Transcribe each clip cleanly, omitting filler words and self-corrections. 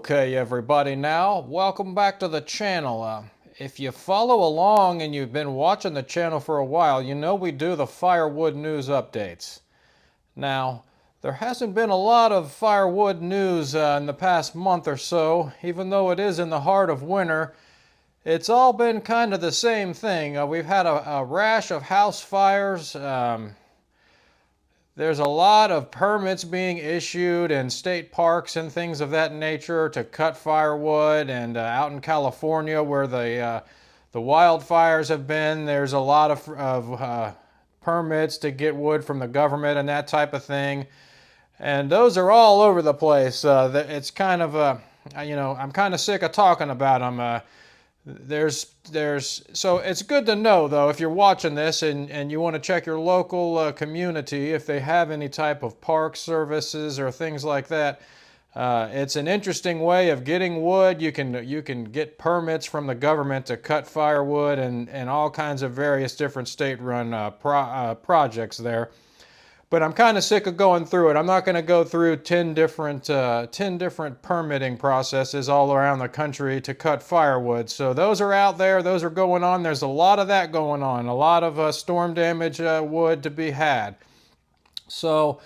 Okay, everybody, now welcome back to the channel. If you follow along and you've been watching the channel for a while, you know we do the Firewood news updates. Now, there hasn't been a lot of Firewood news in the past month or so, even though it is in the heart of winter. It's all been kind of the same thing. We've had a rash of house fires. There's a lot of permits being issued in state parks and things of that nature to cut firewood, and out in California where the wildfires have been, there's a lot of permits to get wood from the government and that type of thing. And those are all over the place. It's kind of, I'm kind of sick of talking about them. So it's good to know, though, if you're watching this and you want to check your local community, if they have any type of park services or things like that. It's an interesting way of getting wood. You can get permits from the government to cut firewood and all kinds of various different state-run projects there. But I'm kind of sick of going through it. I'm not going to go through 10 different permitting processes all around the country to cut firewood. So those are out there. Those are going on. There's a lot of that going on. A lot of storm damage wood to be had. So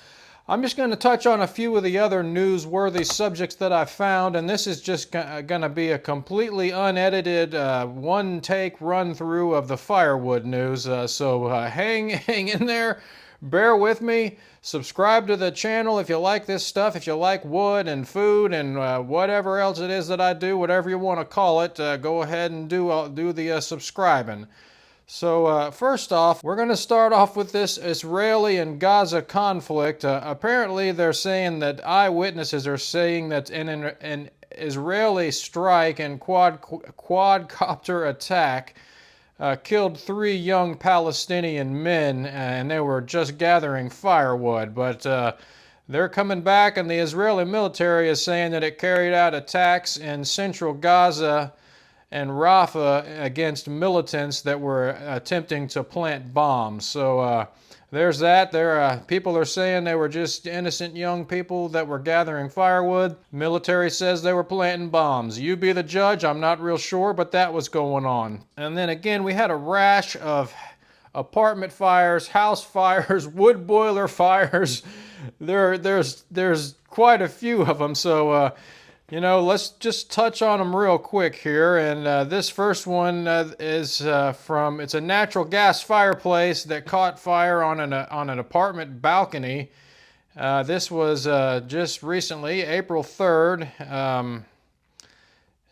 I'm just going to touch on a few of the other newsworthy subjects that I found, and this is just going to be a completely unedited one-take run-through of the firewood news. So hang in there. Bear with me. Subscribe to the channel if you like this stuff, if you like wood and food and whatever else it is that I do, whatever you want to call it, go ahead and do the subscribing. So first off, we're going to start off with this Israeli and Gaza conflict. Apparently they're saying that eyewitnesses are saying that in an Israeli strike and quadcopter attack killed 3 young Palestinian men, and they were just gathering firewood. But they're coming back, and the Israeli military is saying that it carried out attacks in central Gaza and Rafah against militants that were attempting to plant bombs. So there's that. People are saying they were just innocent young people that were gathering firewood. Military says they were planting bombs. You be the judge. I'm not real sure, but that was going on. And then again, we had a rash of apartment fires, house fires, wood boiler fires. There's quite a few of them. So let's just touch on them real quick here. And this first one is it's a natural gas fireplace that caught fire on an apartment balcony. This was just recently, April 3rd.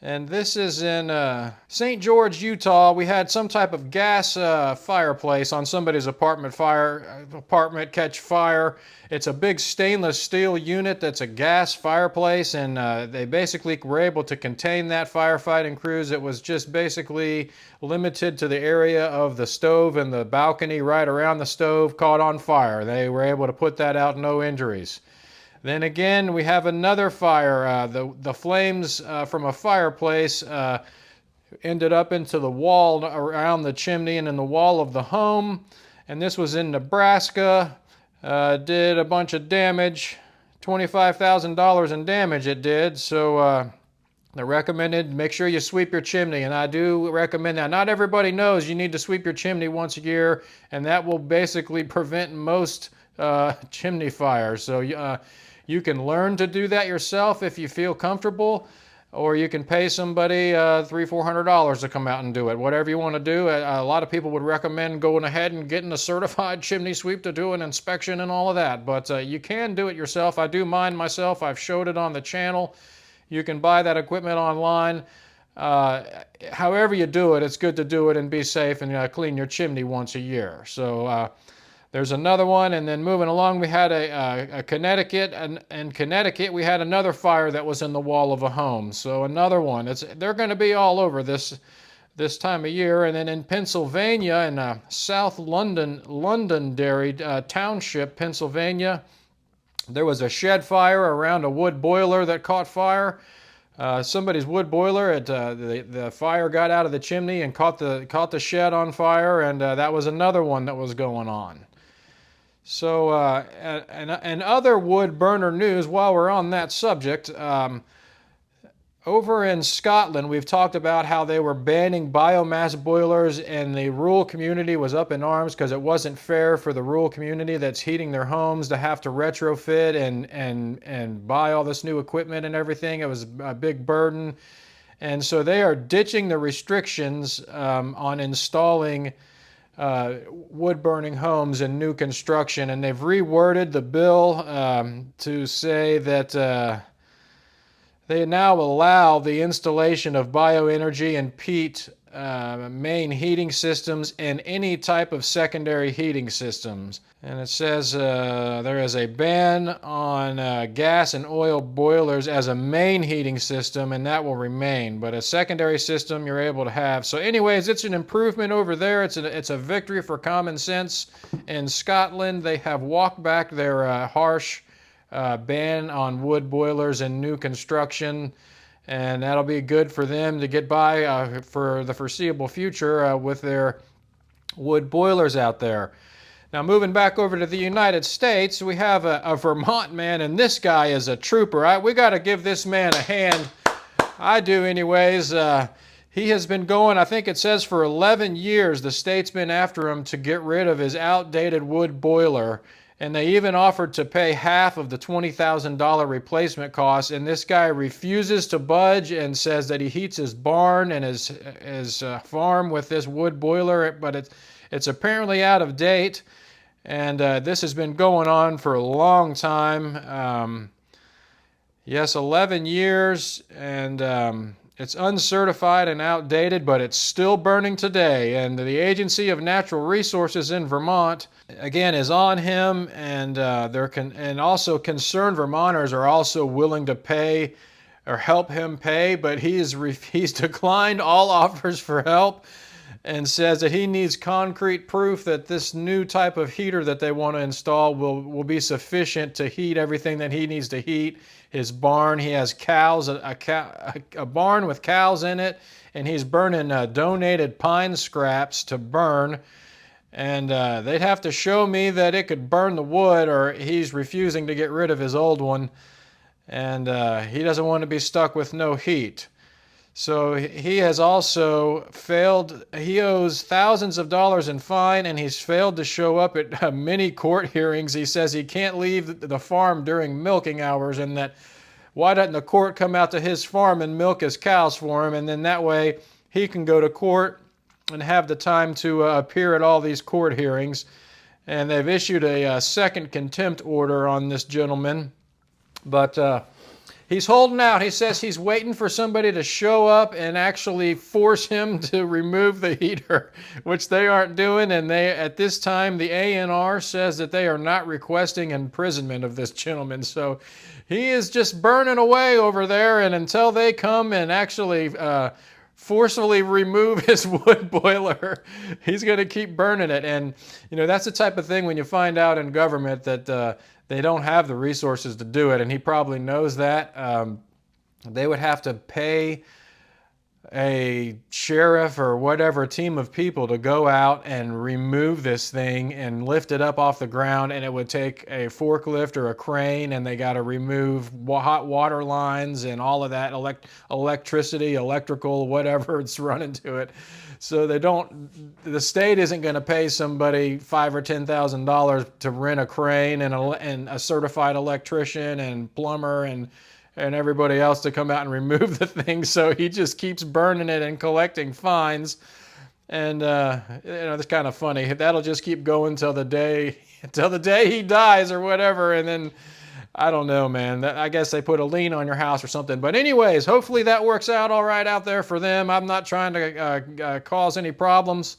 And this is in St. George, Utah. We had some type of gas fireplace on somebody's apartment catch fire. It's a big stainless steel unit that's a gas fireplace, and they basically were able to contain that firefighting crews. It was just basically limited to the area of the stove, and the balcony right around the stove caught on fire. They were able to put that out, no injuries. Then again, we have another fire. The flames from a fireplace ended up into the wall around the chimney and in the wall of the home. And this was in Nebraska. Did a bunch of damage, $25,000 in damage it did. So they recommended make sure you sweep your chimney, and I do recommend that. Not everybody knows you need to sweep your chimney once a year, and that will basically prevent most chimney fires. So you can learn to do that yourself if you feel comfortable, or you can pay somebody $300-400 to come out and do it. Whatever you want to do. A lot of people would recommend going ahead and getting a certified chimney sweep to do an inspection and all of that. But you can do it yourself. I do mine myself. I've showed it on the channel. You can buy that equipment online. However you do it, it's good to do it and be safe and clean your chimney once a year. So there's another one, and then moving along, we had a Connecticut, and in Connecticut we had another fire that was in the wall of a home. So another one. They're going to be all over this time of year. And then in Pennsylvania, in South Londonderry Township, Pennsylvania, there was a shed fire around a wood boiler that caught fire. Somebody's wood boiler, the fire got out of the chimney and caught the shed on fire, and that was another one that was going on. So, and other wood burner news, while we're on that subject, Over in Scotland, we've talked about how they were banning biomass boilers, and the rural community was up in arms because it wasn't fair for the rural community that's heating their homes to have to retrofit and buy all this new equipment and everything. It was a big burden. And so they are ditching the restrictions on installing wood-burning homes in new construction, and they've reworded the bill to say that they now allow the installation of bioenergy and peat main heating systems and any type of secondary heating systems. And it says there is a ban on gas and oil boilers as a main heating system, and that will remain. But a secondary system you're able to have. So anyways, it's an improvement over there. It's a victory for common sense. In Scotland, they have walked back their harsh ban on wood boilers in new construction, and that'll be good for them to get by for the foreseeable future with their wood boilers out there. Now, moving back over to the United States, we have a Vermont man, and this guy is a trooper. We got to give this man a hand. I do anyways. He has been going, I think it says for 11 years, the state's been after him to get rid of his outdated wood boiler. And they even offered to pay half of the $20,000 replacement cost. And this guy refuses to budge and says that he heats his barn and his farm with this wood boiler, but it's apparently out of date. And this has been going on for a long time. Yes, 11 years, and it's uncertified and outdated, but it's still burning today. And the Agency of Natural Resources in Vermont, again, is on him, and and also concerned Vermonters are also willing to pay or help him pay, but he's declined all offers for help and says that he needs concrete proof that this new type of heater that they want to install will be sufficient to heat everything that he needs to heat. His barn, he has cows, a barn with cows in it, and he's burning donated pine scraps to burn. And they'd have to show me that it could burn the wood, or he's refusing to get rid of his old one. And he doesn't want to be stuck with no heat. So he has also failed. He owes thousands of dollars in fine, and he's failed to show up at many court hearings. He says he can't leave the farm during milking hours, and that why doesn't the court come out to his farm and milk his cows for him, and then that way he can go to court and have the time to appear at all these court hearings. And they've issued a second contempt order on this gentleman, but he's holding out. He says he's waiting for somebody to show up and actually force him to remove the heater, which they aren't doing. And at this time, the ANR says that they are not requesting imprisonment of this gentleman. So he is just burning away over there, and until they come and actually forcefully remove his wood boiler, he's going to keep burning it. And that's the type of thing when you find out in government that they don't have the resources to do it, and he probably knows that. They would have to pay a sheriff or whatever team of people to go out and remove this thing and lift it up off the ground, and it would take a forklift or a crane, and they got to remove hot water lines and all of that, electricity, electrical, whatever it's running to it. So the state isn't going to pay somebody $5,000 or $10,000 to rent a crane and a certified electrician and plumber and everybody else to come out and remove the thing. So he just keeps burning it and collecting fines. And it's kind of funny. That'll just keep going till the day he dies or whatever. And then I don't know, man. I guess they put a lien on your house or something. But anyways, hopefully that works out all right out there for them. I'm not trying to cause any problems.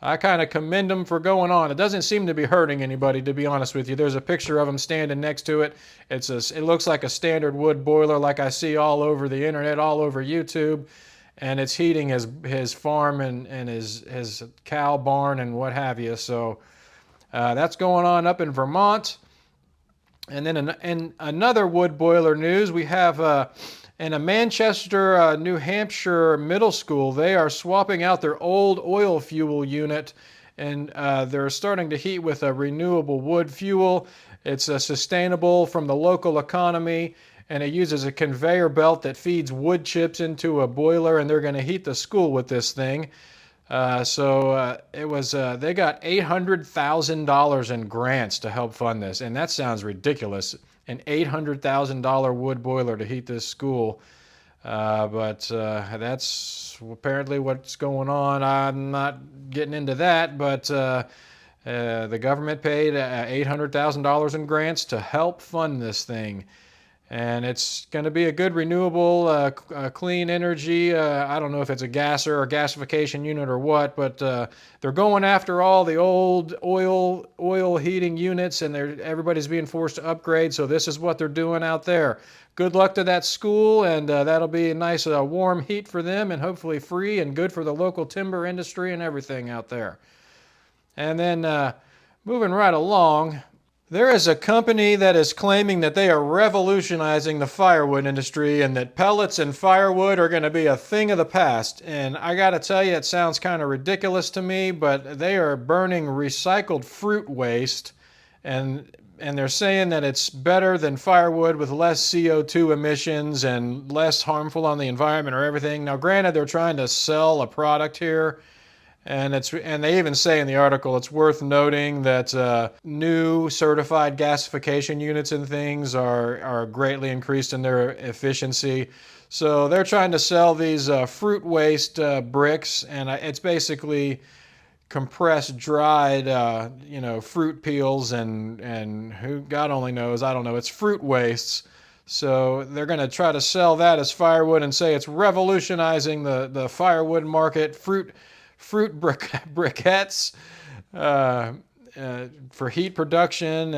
I kind of commend them for going on. It doesn't seem to be hurting anybody, to be honest with you. There's a picture of him standing next to it. It looks like a standard wood boiler like I see all over the internet, all over YouTube. And it's heating his farm and his cow barn and what have you. So that's going on up in Vermont. And then in another wood boiler news, we have in a Manchester, New Hampshire middle school, they are swapping out their old oil fuel unit, and they're starting to heat with a renewable wood fuel. It's sustainable from the local economy, and it uses a conveyor belt that feeds wood chips into a boiler, and they're going to heat the school with this thing. They got $800,000 in grants to help fund this, and that sounds ridiculous. An $800,000 wood boiler to heat this school. But that's apparently what's going on. I'm not getting into that, but the government paid $800,000 in grants to help fund this thing. And it's going to be a good renewable, clean energy. I don't know if it's a gasser or gasification unit or what, but they're going after all the old oil heating units, and everybody's being forced to upgrade. So this is what they're doing out there. Good luck to that school, and that'll be a nice warm heat for them, and hopefully free and good for the local timber industry and everything out there. And then moving right along, there is a company that is claiming that they are revolutionizing the firewood industry and that pellets and firewood are going to be a thing of the past. And I got to tell you, it sounds kind of ridiculous to me, but they are burning recycled fruit waste, and they're saying that it's better than firewood with less CO2 emissions and less harmful on the environment or everything. Now, granted, they're trying to sell a product here. And they even say in the article, it's worth noting that new certified gasification units and things are greatly increased in their efficiency. So they're trying to sell these fruit waste bricks, and it's basically compressed, dried, fruit peels and who God only knows, I don't know. It's fruit wastes. So they're going to try to sell that as firewood and say it's revolutionizing the firewood market. Fruit briquettes for heat production,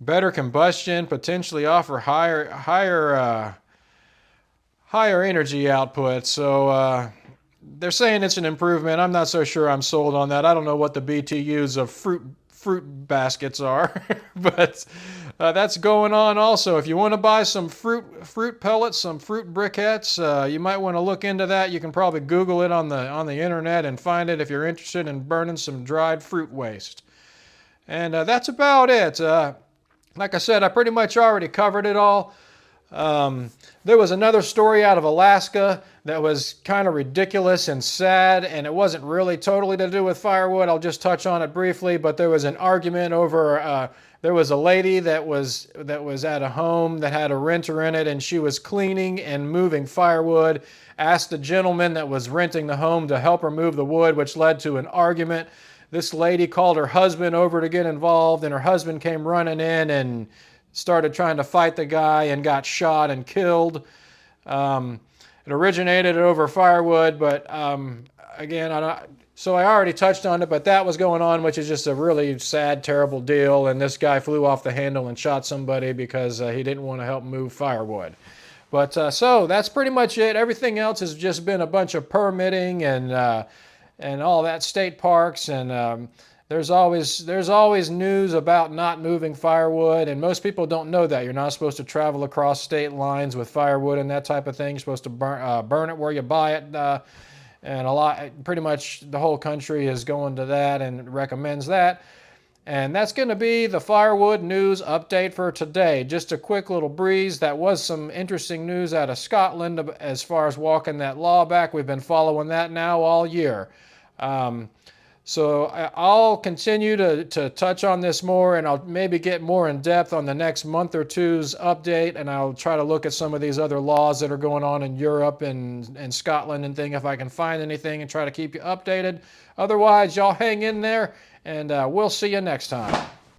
better combustion, potentially offer higher energy output. So they're saying it's an improvement. I'm not so sure I'm sold on that. I don't know what the BTUs of fruit baskets are, but that's going on also. If you want to buy some fruit pellets, some fruit briquettes, you might want to look into that. You can probably Google it on the internet and find it if you're interested in burning some dried fruit waste. And that's about it. Like I said, I pretty much already covered it all. There was another story out of Alaska that was kind of ridiculous and sad, and it wasn't really totally to do with firewood. I'll just touch on it briefly, but there was an argument over, there was a lady that was at a home that had a renter in it, and she was cleaning and moving firewood, asked the gentleman that was renting the home to help her move the wood, which led to an argument. This lady called her husband over to get involved, and her husband came running in and started trying to fight the guy and got shot and killed. It originated over firewood, but again, so I already touched on it, but that was going on, which is just a really sad, terrible deal. And this guy flew off the handle and shot somebody because he didn't want to help move firewood. But so that's pretty much it. Everything else has just been a bunch of permitting and all that, state parks, and there's always news about not moving firewood, and most people don't know that. You're not supposed to travel across state lines with firewood and that type of thing. You're supposed to burn it where you buy it, and pretty much the whole country is going to that and recommends that. And that's going to be the firewood news update for today. Just a quick little breeze. That was some interesting news out of Scotland as far as walking that law back. We've been following that now all year. So I'll continue to touch on this more, and I'll maybe get more in depth on the next month or two's update, and I'll try to look at some of these other laws that are going on in Europe and Scotland and things if I can find anything, and try to keep you updated. Otherwise, y'all hang in there, and we'll see you next time.